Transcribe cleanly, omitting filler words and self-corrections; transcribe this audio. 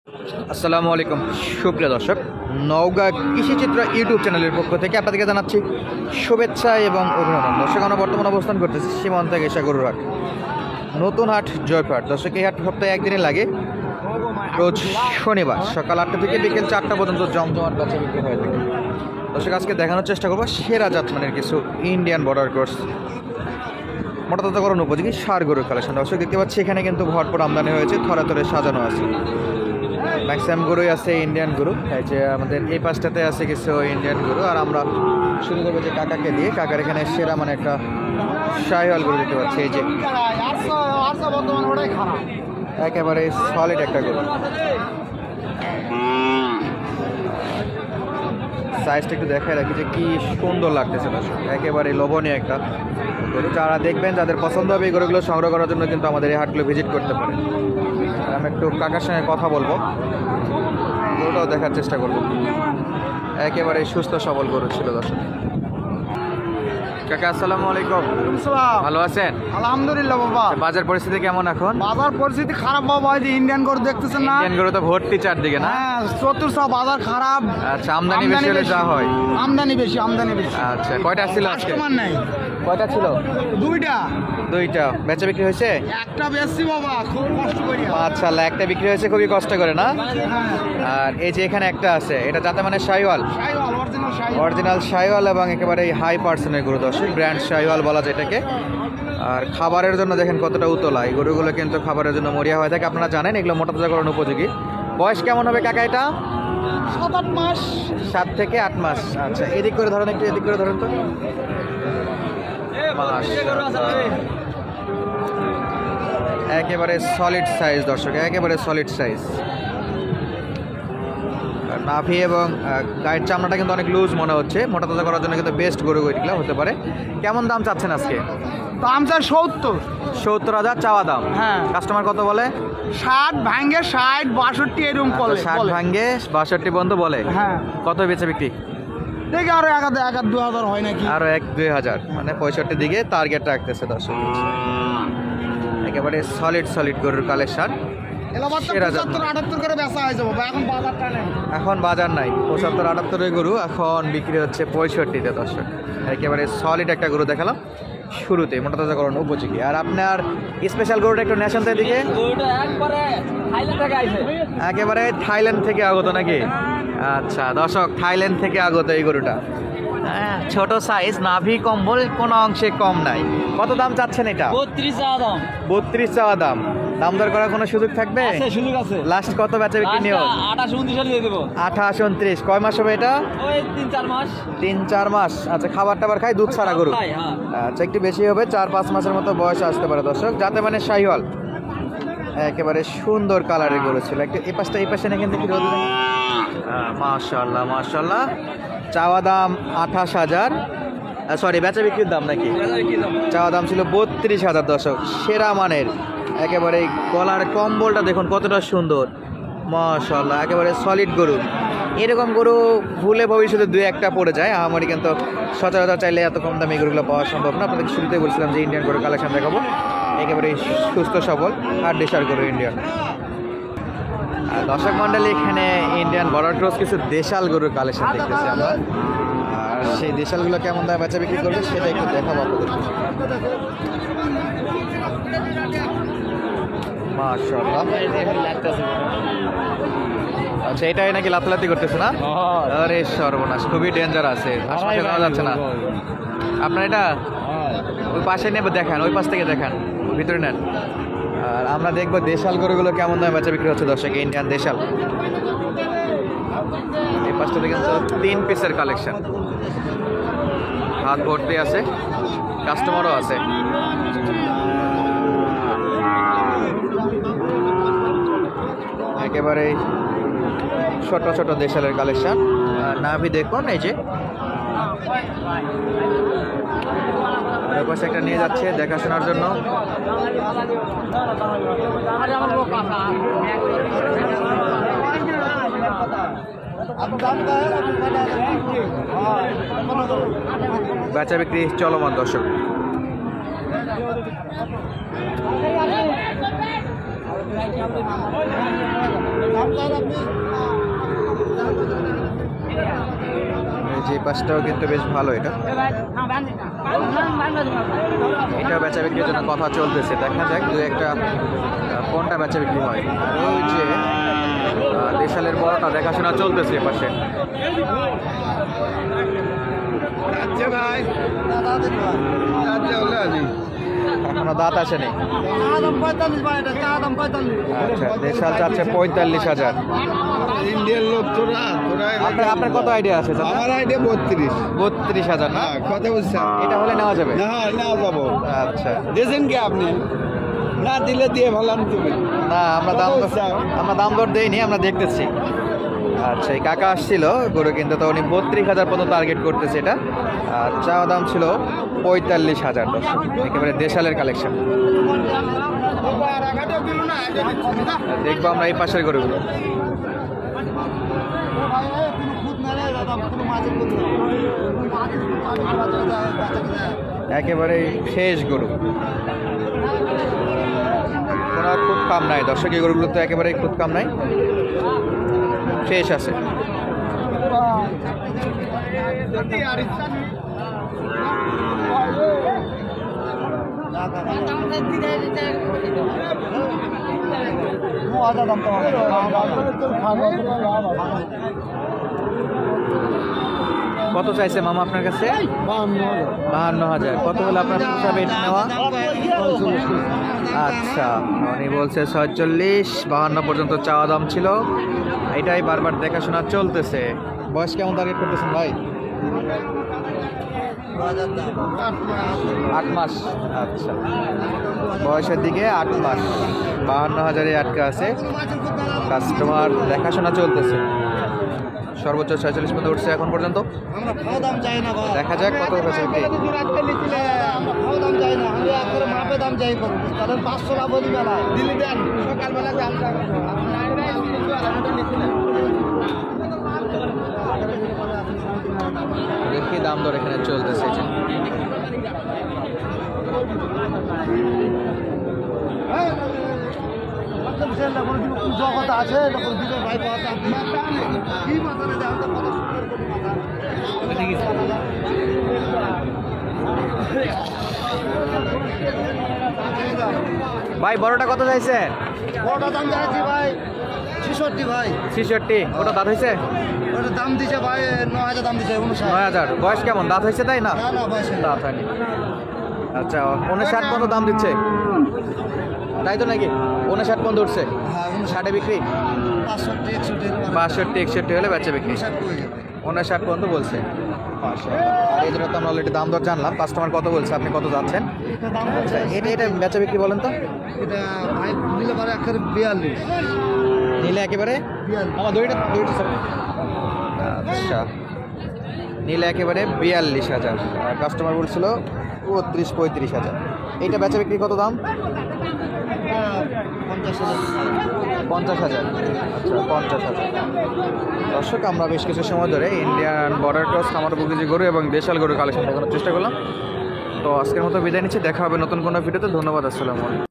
আসসালামু আলাইকুম সুপ্রিয় দর্শক, নওগাঁ কৃষিচিত্র ইউটিউব চ্যানেলের পক্ষ থেকে আপনাদেরকে জানাচ্ছি শুভেচ্ছা এবং অভিনন্দন। দর্শক, আমরা বর্তমানে অবস্থান করতেছি সীমান্ত গেসা গরুর হাট, নতুন হাট জয়পুরহাট। দর্শক, এই হাট সপ্তাহে একদিনে লাগে, রোজ শনিবার সকাল 8টা থেকে বিকেল 4টা পর্যন্ত জমজমাট বেচা বিক্রি হয়ে থাকে। দর্শক, আজকে দেখানোর চেষ্টা করবো সেরা জাতমানের কিছু ইন্ডিয়ান বর্ডার ক্রস মোটাতাজাকরণ উপযোগী ষাঁড় গরুর কালেকশন। দর্শক, দেখতে পাচ্ছি এখানে কিন্তু ভরপুর আমদানি হয়েছে, থরে থরে সাজানো আছে। ম্যাক্সিমাম গরুই আছে ইন্ডিয়ান গরু। এই যে আমাদের এই পাশটাতে আছে কিছু ইন্ডিয়ান গরু, আর আমরা শুরু করবো যে কাকাকে দিয়ে। কাকার এখানে সেরা মানে একটা শাহিওয়াল গরু দেখতে পাচ্ছি। এই যে একেবারে সলিড একটা গরু, সাইজটা একটু দেখায় রাখি যে কি সুন্দর লাগতেছে। দর্শক, একেবারে লোভনীয় একটা গরু। যারা দেখবেন, যাদের পছন্দ হবে এই গরুগুলো সংগ্রহ করার জন্য কিন্তু আমাদের এই হাটগুলো ভিজিট করতে পারেন। আমি একটু কাকার সঙ্গে কথা বলবো, গরুটাও দেখার চেষ্টা করবো। একেবারে সুস্থ সবল গরু ছিল। দর্শক কাকা, আসসালামু আলাইকুম। ভালো আছেন? আলহামদুলিল্লাহ বাবা। বাজার পরিস্থিতি কেমন এখন? বাজার পরিস্থিতি খারাপ বাবা। এই যে ইন্ডিয়ান গরু দেখতেছেন না, ইন্ডিয়ান গরু তো ভর্তি চারদিকে না? হ্যাঁ, চতুর্থ বাজার খারাপ। আচ্ছা, আমদানি বেশি হলে যা হয়। আমদানি বেশি। আচ্ছা, কয়টা ছিল আজকে? কাস্টমার নাই। কয়টা ছিল? দুইটা। বেচা বিক্রি হয়েছে? একটা বেশি বাবা, খুব কষ্ট করি। মাশাআল্লাহ, একটা বিক্রি হয়েছে, খুবই কষ্ট করে না? হ্যাঁ, আর এই যে এখানে একটা আছে, এটা যাতে মানে শাহিওয়াল, শাহিওয়াল, অরিজিনাল শাহিওয়াল এবং একেবারে হাই পার্সেন্টের গরু। দর্শক, ব্র্যান্ড শাহিওয়াল বলা যায় এটাকে। আর খাবারের জন্য দেখেন কতটা উতলা। এই গরুগুলো কিন্তু খাবারের জন্য মরিয়া হয়ে থাকে, আপনারা জানেন। এগুলো মোটাতাজাকরণ উপযোগী। বয়স কেমন হবে কাকা এটা? 7-8 মাস। 7 থেকে 8 মাস। আচ্ছা, এদিক করে ধরেন, একটু এদিক করে ধরেন তো। একেবারে সলিড সাইজ। দর্শক, একেবারে সলিড সাইজ। নাভি এবং গায়ের চামড়াটা কিন্তু অনেক লুজ মনে হচ্ছে। মোটাতাজা করার জন্য কিন্তু বেস্ট গরু এগুলো হতে পারে। কেমন দাম চাচ্ছেন আজকে? দাম স্যার 70,000 চাওয়া দাম। হ্যাঁ। কাস্টমার কত বলে? 60 ভাঙ্গে 60 62 এরকম বলে। 60 ভাঙ্গে 62 বন্ধ বলে। হ্যাঁ। কত বেচে বিক্রি? দেখি আরো 1,000-2,000 হয় নাকি। আরো 1-2,000, মানে 65 দিকে টার্গেট রাখতেছে। দর্শক, একেবারে সলিড গরুর কালেকশন। সেরা জাত। 75-78 করে বেচা হয়েছে বাবা, এখন বাজারটা নেই। এখন বাজার নাই। 75-78 গরু এখন বিক্রি হচ্ছে 65-তে। দর্শক, একেবারে সলিড একটা গরু দেখালাম শুরুতে, মোটাতাজাকরণ উপযোগী। আর আপনার স্পেশাল গরুটা একটু নেশন দিকে, একেবারে থাইল্যান্ড থেকে আগত নাকি? আচ্ছা দর্শক, থাইল্যান্ড থেকে আগত এই গরুটা। ছোট সাইজ, নাভি কম্বল কোনো অংশে কম নাই। কত দাম চাচ্ছেন এটা? 32 চাওয়া দাম। 32 চাওয়া দাম। দাম দর করার কোনো সুযোগ থাকবে? সুযোগ আছে। লাস্ট কত বেচা বিক্রি নিয়ে? 28-29 দিয়ে দেবো। 28-29। কয় মাস হবে এটা? ওই 3-4 মাস। 3-4 মাস। আচ্ছা, খাবার টাবার খাই, দুধ ছাড়া গরু? আচ্ছা, একটু বেশি হবে, 4-5 মাসের মতো বয়স আসতে পারে। দর্শক, যাতে মানে শাহিওয়াল, একেবারে সুন্দর কালারের গরু ছিল। একটু এই পাশে না, কিন্তু রোদ। মাশাআল্লাহ। চাওয়া দাম 28,000। সরি, বেচা বিক্রির দাম নাকি? চাওয়া দাম ছিল 32,000। দর্শক, সেরা মানের। একেবারে গলার কম্বলটা দেখুন কতটা সুন্দর। মাশাআল্লাহ, একেবারে সলিড গরু। এরকম গরু ভুলে ভবিষ্যতে 2-1টা পড়ে যায়। আমারই কিন্তু সচরাচর চাইলে এত কম দামে গরুগুলো পাওয়া সম্ভব না। আপনাদের শুরুতেই বলছিলাম যে ইন্ডিয়ান গরুর কালেকশন দেখাবো। একেবারে সুস্থ সবল আর দেশার গরু ইন্ডিয়ান। আর দর্শক মন্ডলী, এখানে ইন্ডিয়ান বর্ডার ক্রস কিছু দেশাল গরুর কালেকশন দেখতেছি আমরা। আর সেই দেশালগুলো কেমন দামে বেচা বিক্রি করবে সেটা একটু দেখাবো আপনাদেরকে। মাশাআল্লাহ। আচ্ছা, এটাই নাকি লাফলাফি করতেছে না? আরে সর্বনাশ, খুবই ডেঞ্জার আছে, আশপাশে যাওয়া যাচ্ছে না। আপনার এটা ওই পাশে নেবে, দেখান, ওই পাশ থেকে দেখান, ভিতরে নেন। আর আমরা দেখবো দেশাল গরুগুলো কেমন দামে বেচা বিক্রি হচ্ছে। দর্শক, ইন্ডিয়ান দেশাল এই পাশটাতে কিন্তু 3 পিসের কালেকশন। হাত ভর্তি আছে, কাস্টমারও আছে। একেবারে ছোট দেশালের কালেকশন। নাভি দেখুন, এই যে একটা নিয়ে যাচ্ছে দেখাশোনার জন্য। বেচা বিক্রি চলমান। দর্শক, এই পাশটাও কিন্তু বেশ ভালো। এটা বেচা বিক্রির জন্য কথা চলতেছে, দেখা যাক দু একটা কোনটা বেচা বিক্রি হয়। ওই যে দেশালের বড়টা দেখাশোনা চলতেছে এ পাশে। এখনো দাঁত আসেনি। আচ্ছা, দেশাল চাচ্ছে 45,000। ইন্ডিয়ান লোক তোরা আপনার কত আইডিয়া আছে? আমার আইডিয়া 32,000 না? কথা বলছেন এটা হলে নেওয়া যাবে? না যাবো। আচ্ছা, দিয়েছেন কি আপনি? না দিলে দিয়ে ভাবলাম তুমি না আমরা দাম দর দেইনি, আমরা দেখতেছি। আচ্ছা, এই কাকা আসছিল গরু কিনতে, তো উনি 32,000 পর্যন্ত টার্গেট করতেছে এটা। আর চাওয়া দাম ছিল 45,000। একেবারে দেশালের কালেকশন। দেখবো আমরা এই পাশের গরুগুলো। একেবারে শেষ গরু, কোনো খুব কাম নাই দর্শক। এই গরুগুলো তো একেবারে খুব কাম নাই, শেষ আছে। কত চাইছে মামা আপনার কাছে? 52,000। কত হলো আপনার হিসাবে নেওয়া? আচ্ছা, উনি বলছে 46, 52 পর্যন্ত চাওয়া দাম ছিল। এটাই বারবার দেখাশোনা চলতেছে। বয়স কেমন টার্গেট করতেছেন ভাই? 8 মাস। আচ্ছা, বয়সের দিকে 8 মাস, 52,000-এ আটকা আছে। কাস্টমার দেখাশোনা চলতেছে। সর্বোচ্চ 46 পর্যন্ত উঠছে এখন পর্যন্ত। দেখা যাক কত হয়েছে। দেখি দাম দর এখানে চলতেছে। ভাই বড়টা কত চাইছেন? বড়টা দাম চাইছি ভাই 66 ভাই। 66। ওটা দাঁত হয়েছে? ওটা দাম দিছে ভাই 9,000 দাম দিছে। 9,000। বয়স কেমন? দাঁত হয়েছে তাই না? না বয়স দাঁত হয়নি। আচ্ছা, 59 পর্যন্ত দাম দিচ্ছে তাই তো নাকি? 59 পর্যন্ত উঠছে। 60-এ বিক্রি? 65-61 হলে বেচা বিক্রি। 59 পর্যন্ত বলছে। আর এই জন্য তো আমরা অলরেডি দাম দর জানলাম। কাস্টমার কত বলছে, আপনি কত যাচ্ছেন? এটা বেচা বিক্রি বলেন তো। এটা ভাই নিলে পারে একেবারে 42। নিলে একেবারে আমার দুইটা স্যার। আচ্ছা, নিলে একেবারে 42,000। আর কাস্টমার বলছিল 35-35,000। এইটা বেচা বিক্রি কত দাম? 50,000। আচ্ছা, 50,000। দর্শক, আমরা বেশ কিছু সময় ধরে ইন্ডিয়ান বর্ডার ক্রস খামার উপযোগী গরু এবং দেশাল গরু কালেকশন দেখানোর চেষ্টা করলাম। তো আজকের মতো বিদায় নিচ্ছি, দেখা হবে নতুন কোনো ভিডিওতে। ধন্যবাদ, আসসালামু আলাইকুম।